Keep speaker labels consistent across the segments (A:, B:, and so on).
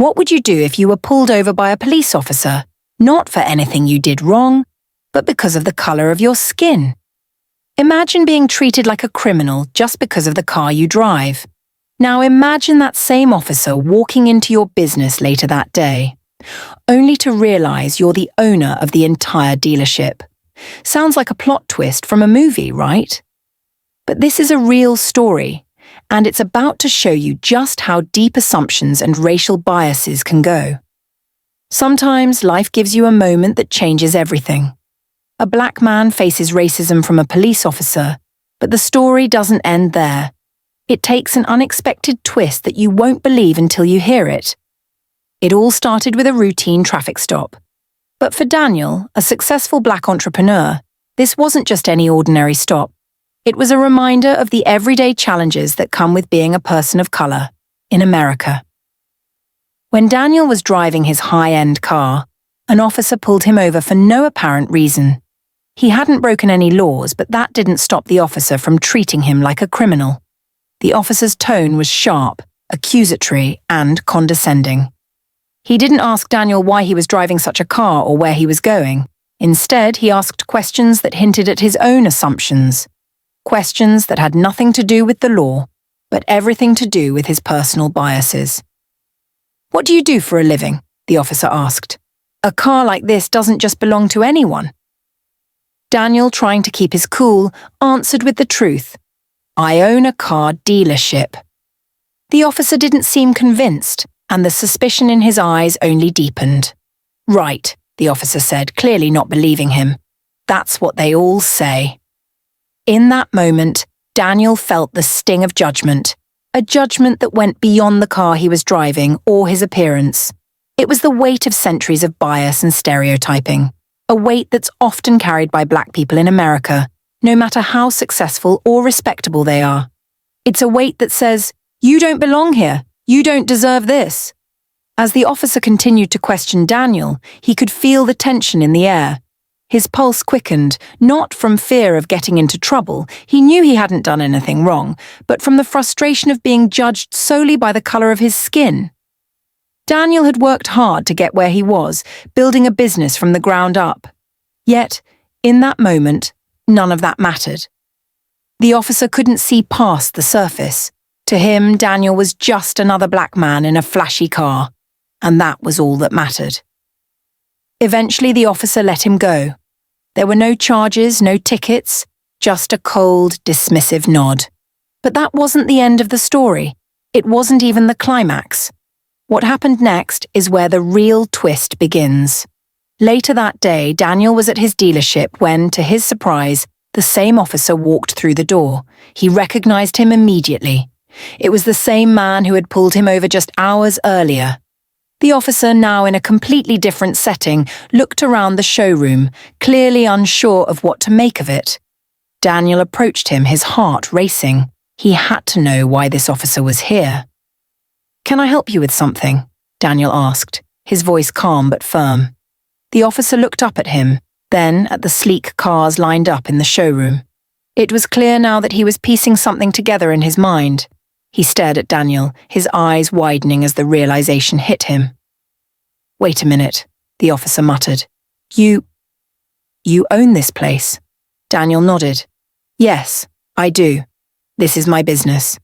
A: What would you do if you were pulled over by a police officer, not for anything you did wrong, but because of the color of your skin? Imagine being treated like a criminal just because of the car you drive. Now imagine that same officer walking into your business later that day, only to realize you're the owner of the entire dealership. Sounds like a plot twist from a movie, right? But this is a real story, and it's about to show you just how deep assumptions and racial biases can go. Sometimes life gives you a moment that changes everything. A black man faces racism from a police officer, but the story doesn't end there. It takes an unexpected twist that you won't believe until you hear it. It all started with a routine traffic stop. But for Daniel, a successful black entrepreneur, this wasn't just any ordinary stop. It was a reminder of the everyday challenges that come with being a person of color in America. When Daniel was driving his high-end car, an officer pulled him over for no apparent reason. He hadn't broken any laws, but that didn't stop the officer from treating him like a criminal. The officer's tone was sharp, accusatory, and condescending. He didn't ask Daniel why he was driving such a car or where he was going. Instead, he asked questions that hinted at his own assumptions. Questions that had nothing to do with the law, but everything to do with his personal biases. "What do you do for a living?" the officer asked. "A car like this doesn't just belong to anyone." Daniel, trying to keep his cool, answered with the truth. "I own a car dealership." The officer didn't seem convinced, and the suspicion in his eyes only deepened. "Right," the officer said, clearly not believing him. "That's what they all say." In that moment, Daniel felt the sting of judgment, a judgment that went beyond the car he was driving or his appearance. It was the weight of centuries of bias and stereotyping, a weight that's often carried by black people in America, no matter how successful or respectable they are. It's a weight that says, "You don't belong here. You don't deserve this." As the officer continued to question Daniel, he could feel the tension in the air. His pulse quickened, not from fear of getting into trouble. He knew he hadn't done anything wrong, but from the frustration of being judged solely by the color of his skin. Daniel had worked hard to get where he was, building a business from the ground up. Yet, in that moment, none of that mattered. The officer couldn't see past the surface. To him, Daniel was just another black man in a flashy car, and that was all that mattered. Eventually, the officer let him go. There were no charges, no tickets, just a cold, dismissive nod. But that wasn't the end of the story. It wasn't even the climax. What happened next is where the real twist begins. Later that day, Daniel was at his dealership when, to his surprise, the same officer walked through the door. He recognized him immediately. It was the same man who had pulled him over just hours earlier. The officer, now in a completely different setting, looked around the showroom, clearly unsure of what to make of it. Daniel approached him, his heart racing. He had to know why this officer was here. "Can I help you with something?" Daniel asked, his voice calm but firm. The officer looked up at him, then at the sleek cars lined up in the showroom. It was clear now that he was piecing something together in his mind. He stared at Daniel, his eyes widening as the realization hit him. "Wait a minute," the officer muttered. You own this place?" Daniel nodded. "Yes, I do. This is my business."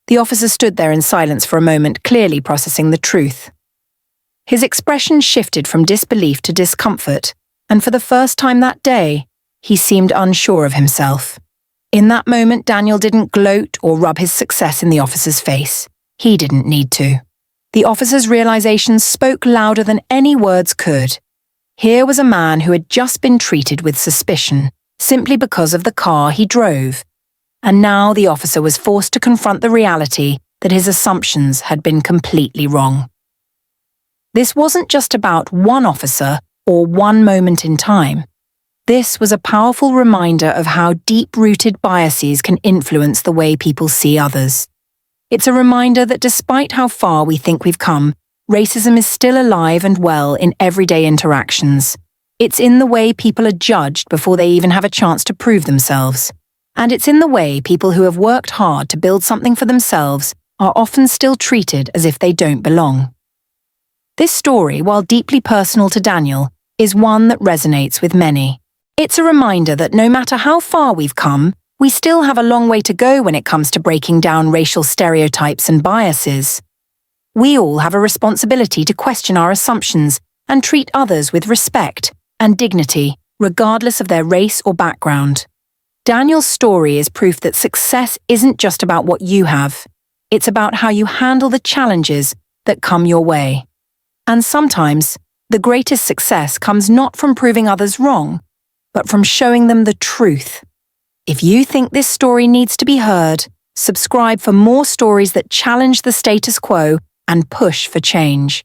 A: The officer stood there in silence for a moment, clearly processing the truth. His expression shifted from disbelief to discomfort, and for the first time that day, he seemed unsure of himself. In that moment, Daniel didn't gloat or rub his success in the officer's face. He didn't need to. The officer's realizations spoke louder than any words could. Here was a man who had just been treated with suspicion, simply because of the car he drove. And now the officer was forced to confront the reality that his assumptions had been completely wrong. This wasn't just about one officer or one moment in time. This was a powerful reminder of how deep-rooted biases can influence the way people see others. It's a reminder that despite how far we think we've come, racism is still alive and well in everyday interactions. It's in the way people are judged before they even have a chance to prove themselves. And it's in the way people who have worked hard to build something for themselves are often still treated as if they don't belong. This story, while deeply personal to Daniel, is one that resonates with many. It's a reminder that no matter how far we've come, we still have a long way to go when it comes to breaking down racial stereotypes and biases. We all have a responsibility to question our assumptions and treat others with respect and dignity, regardless of their race or background. Daniel's story is proof that success isn't just about what you have. It's about how you handle the challenges that come your way. And sometimes, the greatest success comes not from proving others wrong, but from showing them the truth. If you think this story needs to be heard, subscribe for more stories that challenge the status quo and push for change.